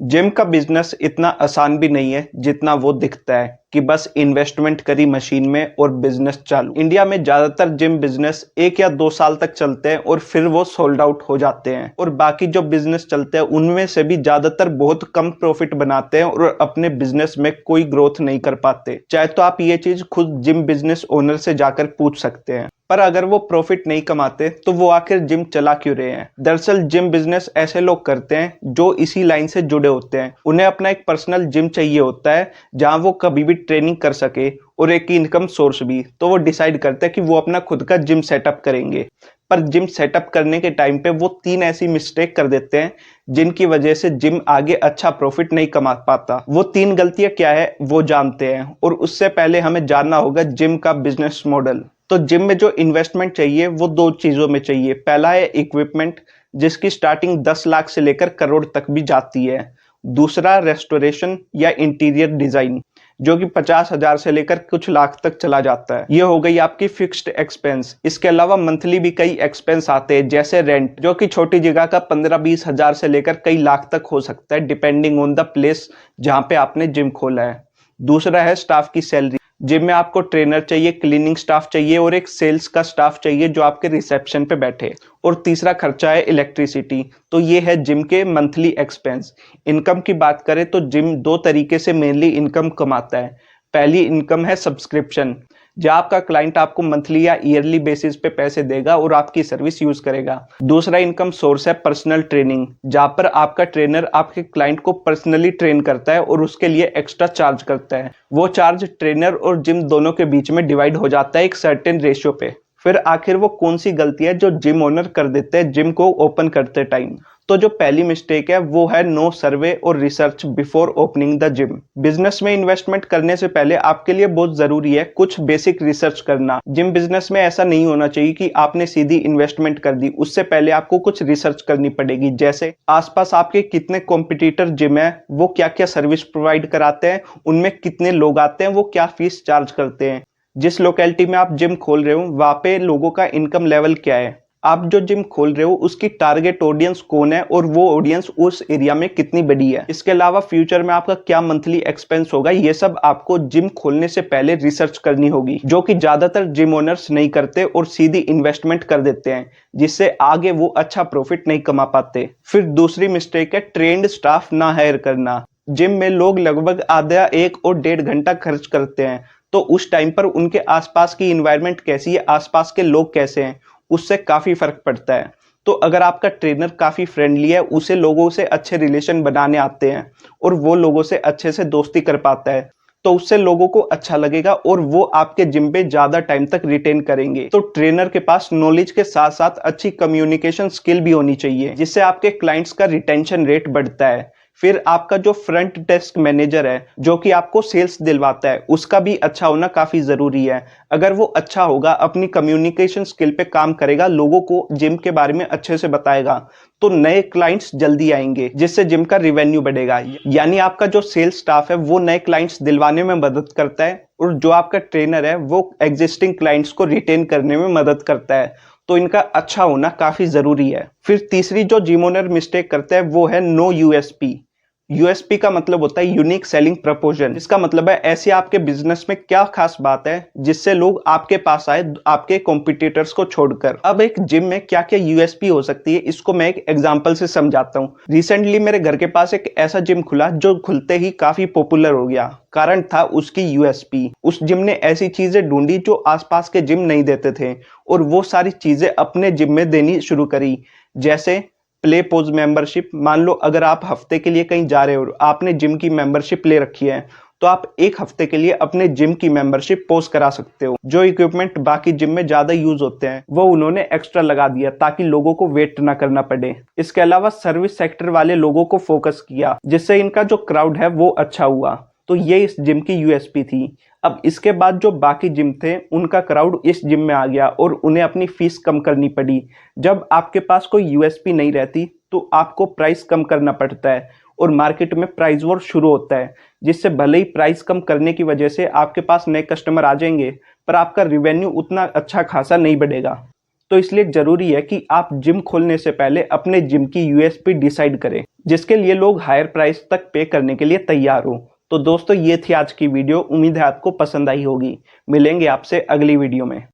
Gym का business इतना आसान भी नहीं है जितना वो दिखता है कि बस इन्वेस्टमेंट करी मशीन में और बिजनेस चालू। इंडिया में ज्यादातर जिम बिजनेस 1 या 2 साल तक चलते हैं और फिर वो सोल्ड आउट हो जाते हैं, और बाकी जो बिजनेस चलते हैं उनमें से भी ज्यादातर बहुत कम प्रॉफिट बनाते हैं और अपने बिजनेस में कोई ग्रोथ नहीं कर पाते। चाहे तो आप ये चीज खुद जिम बिजनेस ओनर से जाकर पूछ सकते हैं। पर अगर वो प्रॉफिट नहीं कमाते तो वो आखिर जिम चला क्यों रहे हैं? दरअसल जिम बिजनेस ऐसे लोग करते हैं जो इसी लाइन से जुड़े होते हैं। उन्हें अपना एक पर्सनल जिम चाहिए होता है जहां वो कभी भी ट्रेनिंग कर सके और एक इनकम सोर्स भी। तो वो डिसाइड करते हैं कि वो अपना खुद का जिम सेटअप करेंगे। पर जिम सेटअप करने के टाइम पे वो 3 ऐसी मिस्टेक कर देते हैं जिनकी वजह से जिम आगे अच्छा प्रॉफिट नहीं कमा पाता। वो 3 गलतियां क्या है वो जानते हैं, और उससे पहले हमें जानना होगा जिम का बिजनेस मॉडल। तो जिम में जो इन्वेस्टमेंट चाहिए वो 2 चीजों में चाहिए। पहला है इक्विपमेंट, जिसकी स्टार्टिंग 10 लाख से लेकर करोड़ तक भी जाती है। दूसरा रेस्टोरेशन या इंटीरियर डिजाइन, जो कि 50,000 से लेकर कुछ लाख तक चला जाता है। ये हो गई आपकी फिक्स्ड एक्सपेंस। इसके अलावा मंथली भी कई एक्सपेंस आते हैं, जैसे रेंट, जो कि छोटी जगह का 15-20 हजार से लेकर कई लाख तक हो सकता है, डिपेंडिंग ऑन द प्लेस जहां पे आपने जिम खोला है। दूसरा है स्टाफ की सैलरी। जिम में आपको ट्रेनर चाहिए, क्लीनिंग स्टाफ चाहिए और एक सेल्स का स्टाफ चाहिए जो आपके रिसेप्शन पे बैठे। और तीसरा खर्चा है इलेक्ट्रिसिटी। तो ये है जिम के मंथली एक्सपेंस। इनकम की बात करें तो जिम 2 तरीके से मेनली इनकम कमाता है। पहली इनकम है सब्सक्रिप्शन, जहां आपका क्लाइंट आपको मंथली या ईयरली बेसिस पे पैसे देगा और आपकी सर्विस यूज करेगा। दूसरा इनकम सोर्स है पर्सनल ट्रेनिंग, जहां पर आपका ट्रेनर आपके क्लाइंट को पर्सनली ट्रेन करता है और उसके लिए एक्स्ट्रा चार्ज करता है। वो चार्ज ट्रेनर और जिम दोनों के बीच में डिवाइड हो जाता है एक सर्टेन रेशियो पे। फिर आखिर वो कौन सी गलती है जो जिम ओनर कर देते हैं जिम को ओपन करते टाइम? तो जो पहली मिस्टेक है वो है नो सर्वे और research before opening the gym. Business में इन्वेस्टमेंट करने से पहले आपके लिए बहुत जरूरी है कुछ बेसिक रिसर्च करना। जिम बिजनेस में ऐसा नहीं होना चाहिए कि आपने सीधी इन्वेस्टमेंट कर दी, उससे पहले आपको कुछ रिसर्च करनी पड़ेगी। जैसे आसपास आपके कितने कॉम्पिटिटर जिम है, वो क्या क्या सर्विस प्रोवाइड कराते हैं, उनमें कितने लोग आते हैं, वो क्या फीस चार्ज करते हैं, जिस लोकेलिटी में आप जिम खोल रहे हो वहां पे लोगों का इनकम लेवल क्या है, आप जो जिम खोल रहे हो उसकी टारगेट ऑडियंस कौन है और वो ऑडियंस उस एरिया में कितनी बड़ी है। इसके अलावा फ्यूचर में आपका क्या मंथली एक्सपेंस होगा, ये सब आपको जिम खोलने से पहले रिसर्च करनी होगी, जो कि ज्यादातर जिम ओनर्स नहीं करते और सीधी इन्वेस्टमेंट कर देते हैं, जिससे आगे वो अच्छा प्रॉफिट नहीं कमा पाते। फिर दूसरी मिस्टेक है ट्रेंड स्टाफ ना हायर करना। जिम में लोग लगभग आधा 1 और 1.5 घंटा खर्च करते हैं, तो उस टाइम पर उनके आसपास की इन्वायरमेंट कैसी है, आसपास के लोग कैसे हैं, उससे काफी फर्क पड़ता है। तो अगर आपका ट्रेनर काफी फ्रेंडली है, उसे लोगों से अच्छे रिलेशन बनाने आते हैं और वो लोगों से अच्छे से दोस्ती कर पाता है, तो उससे लोगों को अच्छा लगेगा और वो आपके जिम पे ज्यादा टाइम तक रिटेन करेंगे। तो ट्रेनर के पास नॉलेज के साथ साथ अच्छी कम्युनिकेशन स्किल भी होनी चाहिए, जिससे आपके क्लाइंट्स का रिटेंशन रेट बढ़ता है। फिर आपका जो फ्रंट डेस्क मैनेजर है, जो कि आपको सेल्स दिलवाता है, उसका भी अच्छा होना काफी जरूरी है। अगर वो अच्छा होगा, अपनी कम्युनिकेशन स्किल पे काम करेगा, लोगों को जिम के बारे में अच्छे से बताएगा, तो नए क्लाइंट्स जल्दी आएंगे, जिससे जिम का रिवेन्यू बढ़ेगा। यानी आपका जो सेल्स स्टाफ है वो नए क्लाइंट्स दिलवाने में मदद करता है, और जो आपका ट्रेनर है वो एग्जिस्टिंग क्लाइंट्स को रिटेन करने में मदद करता है। तो इनका अच्छा होना काफी जरूरी है। फिर तीसरी जो जिम ओनर मिस्टेक करता है वो है नो यूएसपी। यूएसपी का मतलब होता है यूनिक सेलिंग प्रपोजन। इसका मतलब है ऐसी आपके बिजनेस में क्या खास बात है जिससे लोग आपके पास आए आपके कॉम्पिटिटर्स को छोड़कर। अब एक जिम में क्या क्या यूएसपी हो सकती है, इसको मैं एक एग्जांपल से समझाता हूँ। रिसेंटली मेरे घर के पास एक ऐसा जिम खुला जो खुलते ही काफी पॉपुलर हो गया। कारण था उसकी यूएसपी। उस जिम ने ऐसी चीजें ढूंढी जो आसपास के जिम नहीं देते थे, और वो सारी चीजें अपने जिम में देनी शुरू करी। जैसे प्ले पोज मेंबरशिप। मान लो अगर आप हफ्ते के लिए कहीं जा रहे हो, आपने जिम की मेंबरशिप ले रखी है, तो आप 1 हफ्ते के लिए अपने जिम की मेंबरशिप पोज करा सकते हो। जो इक्विपमेंट बाकी जिम में ज्यादा यूज होते हैं वो उन्होंने एक्स्ट्रा लगा दिया ताकि लोगों को वेट ना करना पड़े। इसके अलावा सर्विस सेक्टर वाले लोगों को फोकस किया, जिससे इनका जो क्राउड है वो अच्छा हुआ। तो ये इस जिम की यूएसपी थी। अब इसके बाद जो बाकी जिम थे उनका क्राउड इस जिम में आ गया और उन्हें अपनी फीस कम करनी पड़ी। जब आपके पास कोई यूएसपी नहीं रहती तो आपको प्राइस कम करना पड़ता है और मार्केट में प्राइस वॉर शुरू होता है, जिससे भले ही प्राइस कम करने की वजह से आपके पास नए कस्टमर आ जाएंगे, पर आपका रिवेन्यू उतना अच्छा खासा नहीं बढ़ेगा। तो इसलिए जरूरी है कि आप जिम खोलने से पहले अपने जिम की यूएसपी डिसाइड करें, जिसके लिए लोग हायर प्राइस तक पे करने के लिए तैयार हो। तो दोस्तों, ये थी आज की वीडियो। उम्मीद है आपको पसंद आई होगी। मिलेंगे आपसे अगली वीडियो में।